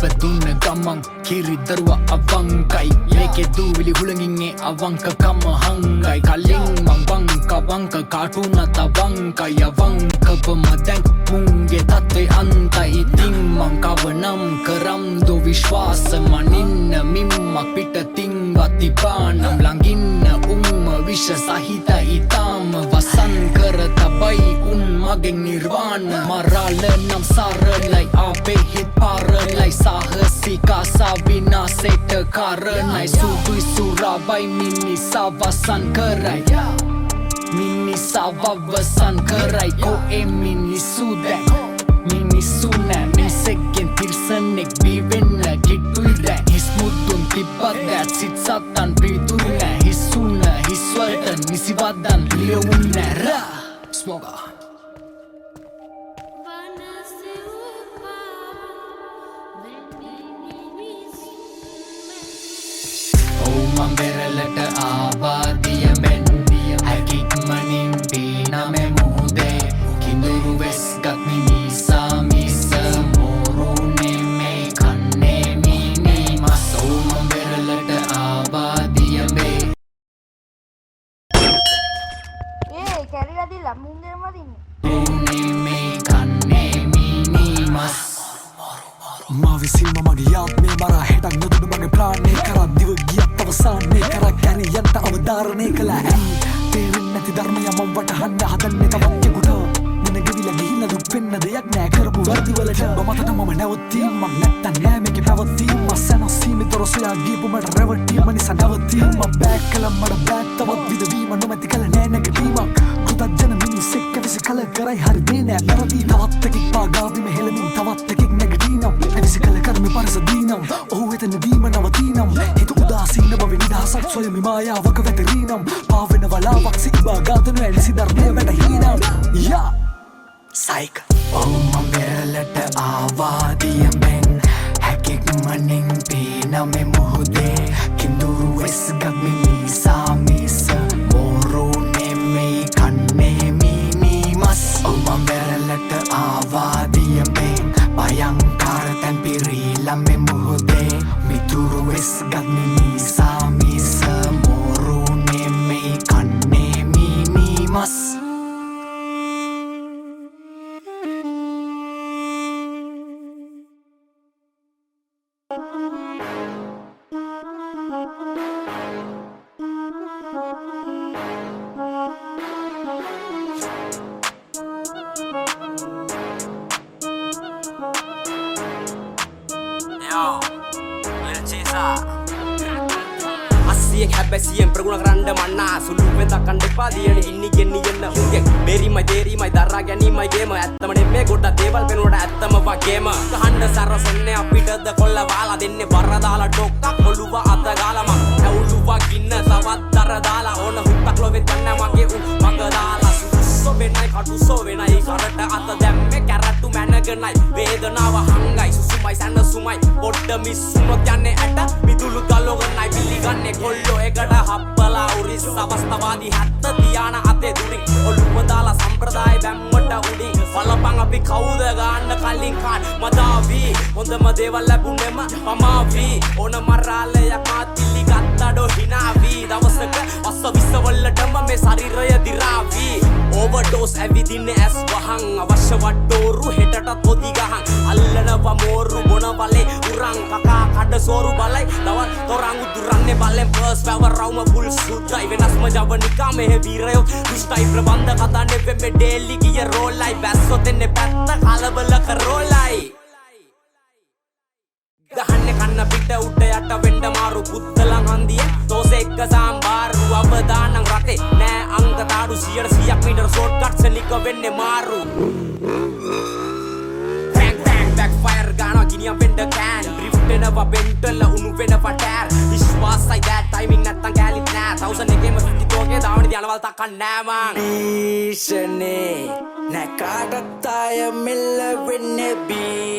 ඉපදුන්න ගමන් කිරි දරුවා අවංකයි මේකේ දූවිලි හුළඟින්නේ අවංක කම හංගයි කලින් මං වංක කාටුන තවංකයි අවංකවම දැන් මුන්ගේ තත්ත්වේ අන්තයි ඉතින් මං කවනම් කරම් දෝ විශ්වාස මනින්න මිම්මක් පිටතින් වතිපානම් ළඟින්න විෂ සහිත ඉතාම වසන් කර තබයි උන් මගෙන් නිර්වාණ මරාල නම් සරලයි අපේ හිත් පාරලයි සාහසිකා විනාසයට කාරණයි සුදුයි සුරාවයි මිනිසා වසන් කරයි මිනිසා වවසන් කරයි කොේ මිනිස්සු දැන් මිනිස්සු නෑ මිනිසෙක්ගෙන් තිරිසනෙක් බිවෙන්න කිට්ටුයි දැන් හිස් මුද්දුන් තිබ්බත් දැත් සිත් සත්තන් පිළිතුරු නෑ හිස්සුන්න හිස්වලට නිසිවදන් ලියවුන් නෑ රා ස්මෝගා මං වෙරළට ආවාදිය මෙන් හැකික්මනින් පීනමෙ මුහුදේ කිඳුරු වෙස් ගත් මිනිසා මිස මෝරුනේ මේ කන්නේ මිනී මස් මං වෙරළට ආවාදිය මේ කැරිලා දීලා මුන්දේ මදින්නේ මෝරුනේ මේ කන්නේ මිනී මස් මා විසින්ම මගේ ආත්මේ මරා හෙටක් නොදුඩු මගේ ප්‍රාණය කරා දිව ගියත් අවසානය කරා කැරියන්ට අවධාරණය කළා ඇයි තේරෙන්නේ නැති ධර්මය මම වටහන්න හදන්නේ තවත් කෙකුට මෙන්න ගෙවිලා ගිහිල්ලා දුක් වෙන්න දෙයක් නෑ කරපු වැරදි වලට ඔබ මතට මම නැවතීමක් නැත්තම් නෑ මේකේ පැවතීම සනසීමිත රොසයා ගියපු මට රැවටීම නිසා නැවතීම බෑක් කළා මට බෑක් තවත් විදවීම නොමැති කල නෑ නැගීමක් කෘතඥ මිනිස්සෙක් කැවිසි කල කරයි හරි දේ නෑ වැරදි තවත් එකෙක් පාගාවිම හෙලමින් තවත් එකෙක් නැගීනම් ඇවිසි කල කරමි පරස දීනම් ඔහු එතන දීම නවතීනම් හිත උදාසීන බව නිදහසක් සොයමි මායාවක වැටරීනම් පාවෙන වලාවක් සිබා ඝාතන ඇලිසි ධර්මය වැටහීනම් යා සයික් මං වෙරළට ආවාදිය මෙන් හැකික්මනින් පීනමෙ මුහුදේ කිඳුරු වෙස් ගත් මිනිසා මිස මෝරුනේ මේ කන්නේ මිනී මස් මං වෙරළට ආවාදිය මෙන් භයංකාර තැන් පිරීලමෙ මුහුදේ මිතුරු වෙස් ගත් මිනිසා මිස මෝරුනේ මේ කන්නේ මිනී මස් අස්සියෙන් හැබැසියෙන් ප්‍රගුණ කරන්න මන්නා සුළු වෙද කණ්ඩ එපා දියන ඉන්නි ගෙනියන්න හුගෙන් බේරීමයි දේරීමයි දරා ගැනීමයි ගේම ඇත්තම නෙමේ ගොඩක් දේවල් පෙනුවට ඇත්තම වගේම ගහන්න සරසන්නේ අපිටද කොල්ල වාලා දෙන්නේ බර දාලා ඩොක්කක් ඔළුව අත ගාලා මං ඇවුලුවා ගින්න තවත් දර දාලා ඕන හුක්කක් ලොවෙත් ගන්න මගේ උන් මග දාලා සුසෝ වෙනයි කටුසෝ වෙනයි කරට අත දැම්මේ කැරට්ටු මැනගෙනයි වේදනාව හංගයි සුසුමයි සැනසුමයි පොඩ්ඩ මිස්සුනොත් යන්නේ ඇට මිදුළු ගලෝගනයි පිළිගන්නේ කොල්ලෝ එකට හප්පලා උරිස් අවස්ථාවාදී හැත්ත තියාන අතේ දුරින් ඔළුව දාලා සම්ප්‍රදාය බැම්මට උඩින් බලපං අපි කවුද ගන්න කලින් කාන් මදාවි හොඳම දේවල් ලැබුණෙම පමාවි ඕන මරාලයක් මාතිලි ගත්තඩෝ හිනාවි දවසක අස්ස විස්සවලටම මේ ශරීරය දිරාවි ඕවර්ඩෝස් ඇවිදින්නේ ඇස් වහන් අවශ්‍ය වට්ටෝරු හෙටටත් පොදි ගහන් අල්ලනවා මෝරු බොන වලේ උරන් කකා කඩ සෝරු බලයි දවල් තොරන් උදුරන්නේ බලෙන් පර්ස් වැව රවුම පුල් සුද්දයි වෙනස්ම ජවනිකා මෙහෙ වීරයෝ දුෂ්ටයි ප්‍රබන්ධ කතා නෙවෙ මේ ඩේලි ගිය රෝලයි බැස්සොත් එන්නේ පැත්ත කලබල කරෝලයි ගහන්නේ කන්න පිට උඩ යට වෙන්න මාරු පුත්තලන් හන්දිය දෝසෙ එක්ක සාම්බාරු අවදානම් රටේ නෑ අංක තාඩු 100ක් මීටර ෂෝට් කට්ස් නික වෙන්නේ මාරු බැක් ෆයර් ගානවා ගිනියම් වෙන්න කෑන් ඩ්‍රිෆ්ට් එනවා බෙන්ටල උණු වෙනවා ටෑර් විශ්වාසයි that timing නැත්තම් කැලිත් නෑ 1000 එකේම 50 තෝගේ දාවනි දිනවල් තකන්න නෑ මං ඊෂනේ නැකාටත් අය මෙල්ල වෙන්නේ බී